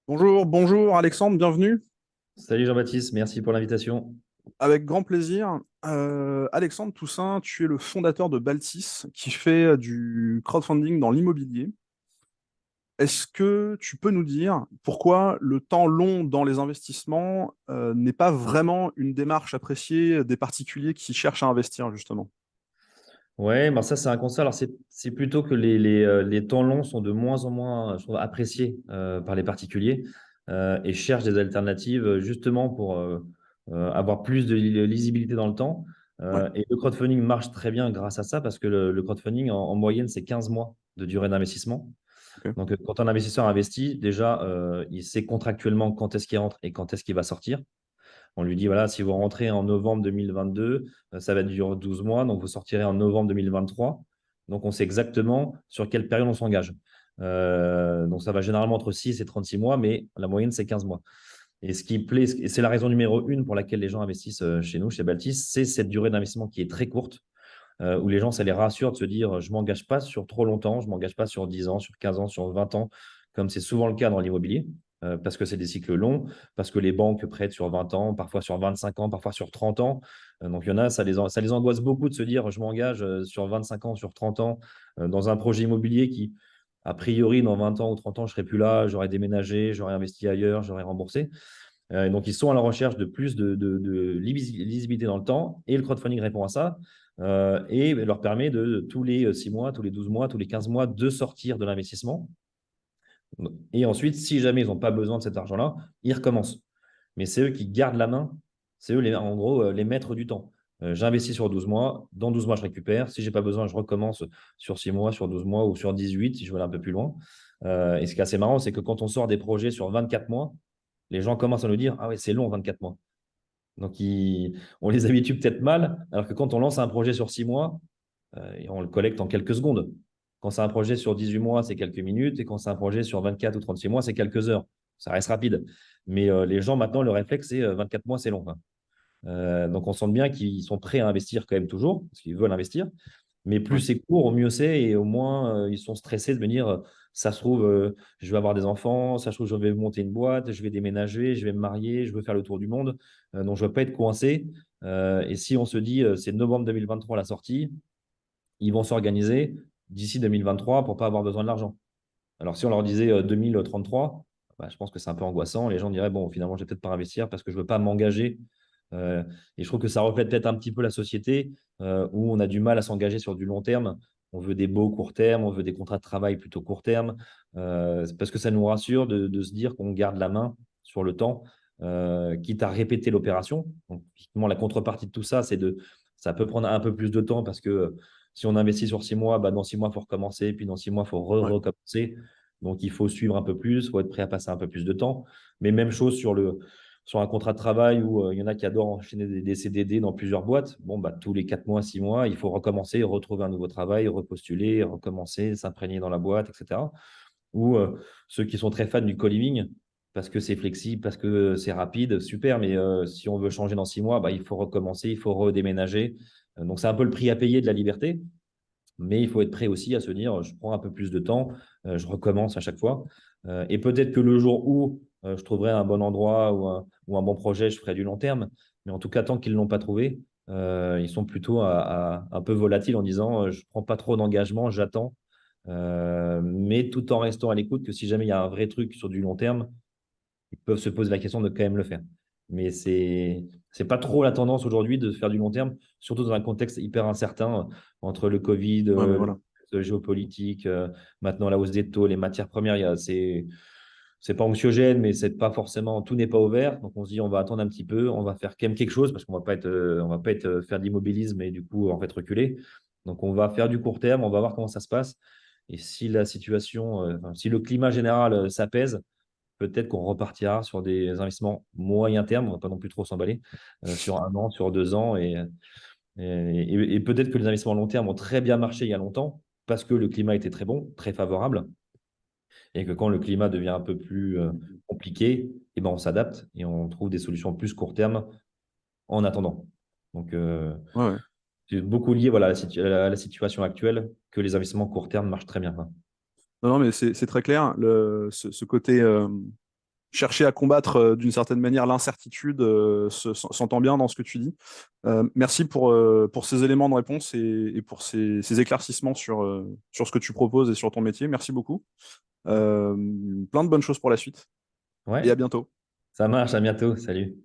Bonjour Alexandre, bienvenue. Salut Jean-Baptiste, merci pour l'invitation. Avec grand plaisir. Alexandre Toussaint, tu es le fondateur de Baltis qui fait du crowdfunding dans l'immobilier. Est-ce que tu peux nous dire pourquoi le temps long dans les investissements n'est pas vraiment une démarche appréciée des particuliers qui cherchent à investir justement? Ouais, bah ça c'est un constat. Alors c'est plutôt que les temps longs sont de moins en moins, je trouve, appréciés par les particuliers et cherchent des alternatives justement pour avoir plus de lisibilité dans le temps. Ouais, Et le crowdfunding marche très bien grâce à ça parce que le crowdfunding en moyenne c'est 15 mois de durée d'investissement. ok. Donc quand un investisseur investit, déjà il sait contractuellement quand est-ce qu'il rentre et quand est-ce qu'il va sortir. On lui dit, voilà, si vous rentrez en novembre 2022, ça va durer 12 mois, donc vous sortirez en novembre 2023. Donc, on sait exactement sur quelle période on s'engage. Donc, ça va généralement entre 6 et 36 mois, mais la moyenne, c'est 15 mois. Et ce qui plaît, et c'est la raison numéro une pour laquelle les gens investissent chez nous, chez Baltis, c'est cette durée d'investissement qui est très courte, où les gens, ça les rassure de se dire, je ne m'engage pas sur trop longtemps, je ne m'engage pas sur 10 ans, sur 15 ans, sur 20 ans, comme c'est souvent le cas dans l'immobilier, parce que c'est des cycles longs, parce que les banques prêtent sur 20 ans, parfois sur 25 ans, parfois sur 30 ans. Donc, il y en a, ça les angoisse beaucoup de se dire, je m'engage sur 25 ans, sur 30 ans, dans un projet immobilier qui, a priori, dans 20 ans ou 30 ans, je ne serai plus là, j'aurais déménagé, j'aurais investi ailleurs, j'aurais remboursé. Et donc, ils sont à la recherche de plus de lisibilité dans le temps. Et le crowdfunding répond à ça et leur permet de tous les 6 mois, tous les 12 mois, tous les 15 mois de sortir de l'investissement. Et ensuite, si jamais ils n'ont pas besoin de cet argent-là, ils recommencent. Mais c'est eux qui gardent la main. C'est eux, en gros, les maîtres du temps. J'investis sur 12 mois. Dans 12 mois, je récupère. Si je n'ai pas besoin, je recommence sur 6 mois, sur 12 mois ou sur 18 si je veux aller un peu plus loin. Et ce qui est assez marrant, c'est que quand on sort des projets sur 24 mois, les gens commencent à nous dire, ah ouais, c'est long, 24 mois. Donc, on les habitue peut-être mal, alors que quand on lance un projet sur 6 mois, et on le collecte en quelques secondes. Quand c'est un projet sur 18 mois, c'est quelques minutes, et quand c'est un projet sur 24 ou 36 mois, c'est quelques heures. Ça reste rapide. Mais les gens, maintenant, le réflexe, c'est 24 mois, c'est long, quoi. Donc, on sent bien qu'ils sont prêts à investir quand même toujours, parce qu'ils veulent investir. Mais plus Ouais. c'est court, au mieux c'est. Et au moins, ils sont stressés de me dire, ça se trouve, je vais avoir des enfants, ça se trouve, je vais monter une boîte, je vais déménager, je vais me marier, je veux faire le tour du monde. Donc, je ne veux pas être coincé. Et si on se dit, c'est novembre 2023 la sortie, ils vont s'organiser d'ici 2023 pour ne pas avoir besoin de l'argent. Alors, si on leur disait 2033, bah, je pense que c'est un peu angoissant. Les gens diraient, bon, finalement, je vais peut-être pas investir parce que je ne veux pas m'engager. Et je trouve que ça reflète peut-être un petit peu la société où on a du mal à s'engager sur du long terme. On veut des beaux court terme, on veut des contrats de travail plutôt court terme, parce que ça nous rassure de se dire qu'on garde la main sur le temps, quitte à répéter l'opération. Donc, effectivement, la contrepartie de tout ça, ça peut prendre un peu plus de temps parce que si on investit sur 6 mois, bah, dans 6 mois, il faut recommencer, puis dans 6 mois, il faut Ouais. recommencer. Donc, il faut suivre un peu plus, il faut être prêt à passer un peu plus de temps. Mais même chose sur un contrat de travail où il y en a qui adorent enchaîner des CDD dans plusieurs boîtes. Bon, bah, tous les 4 mois, 6 mois, il faut recommencer, retrouver un nouveau travail, repostuler, recommencer, s'imprégner dans la boîte, etc. Ou ceux qui sont très fans du co-living, parce que c'est flexible, parce que c'est rapide, super. Mais si on veut changer dans 6 mois, bah, il faut recommencer, il faut redéménager. Donc, c'est un peu le prix à payer de la liberté. Mais il faut être prêt aussi à se dire, je prends un peu plus de temps, je recommence à chaque fois. Et peut-être que le jour où je trouverai un bon endroit ou un bon projet, je ferai du long terme. Mais en tout cas, tant qu'ils ne l'ont pas trouvé, ils sont plutôt un peu volatiles en disant, je ne prends pas trop d'engagement, j'attends. Mais tout en restant à l'écoute que si jamais il y a un vrai truc sur du long terme, ils peuvent se poser la question de quand même le faire. Mais c'est pas trop la tendance aujourd'hui de faire du long terme, surtout dans un contexte hyper incertain entre le Covid, Ouais, mais le voilà. contexte géopolitique, maintenant la hausse des taux, les matières premières, c'est pas anxiogène, mais c'est pas forcément, tout n'est pas ouvert. Donc on se dit, on va attendre un petit peu, on va faire quand même quelque chose parce qu'on va pas être faire d'immobilisme et du coup en fait reculer. Donc on va faire du court terme, on va voir comment ça se passe. Et si la situation, enfin, si le climat général s'apaise, peut-être qu'on repartira sur des investissements moyen terme, on ne va pas non plus trop s'emballer, sur 1 an, sur 2 ans. Et peut-être que les investissements long terme ont très bien marché il y a longtemps parce que le climat était très bon, très favorable, et que quand le climat devient un peu plus compliqué, eh ben, on s'adapte et on trouve des solutions plus court terme en attendant. Donc, Ouais, ouais. c'est beaucoup lié voilà, à la situation actuelle que les investissements court terme marchent très bien, quoi. Non, non, mais c'est très clair. Ce côté chercher à combattre d'une certaine manière l'incertitude s'entend bien dans ce que tu dis. Merci pour ces éléments de réponse et pour ces éclaircissements sur ce que tu proposes et sur ton métier. Merci beaucoup. Plein de bonnes choses pour la suite et à Ouais, bientôt. ça marche, à bientôt, salut.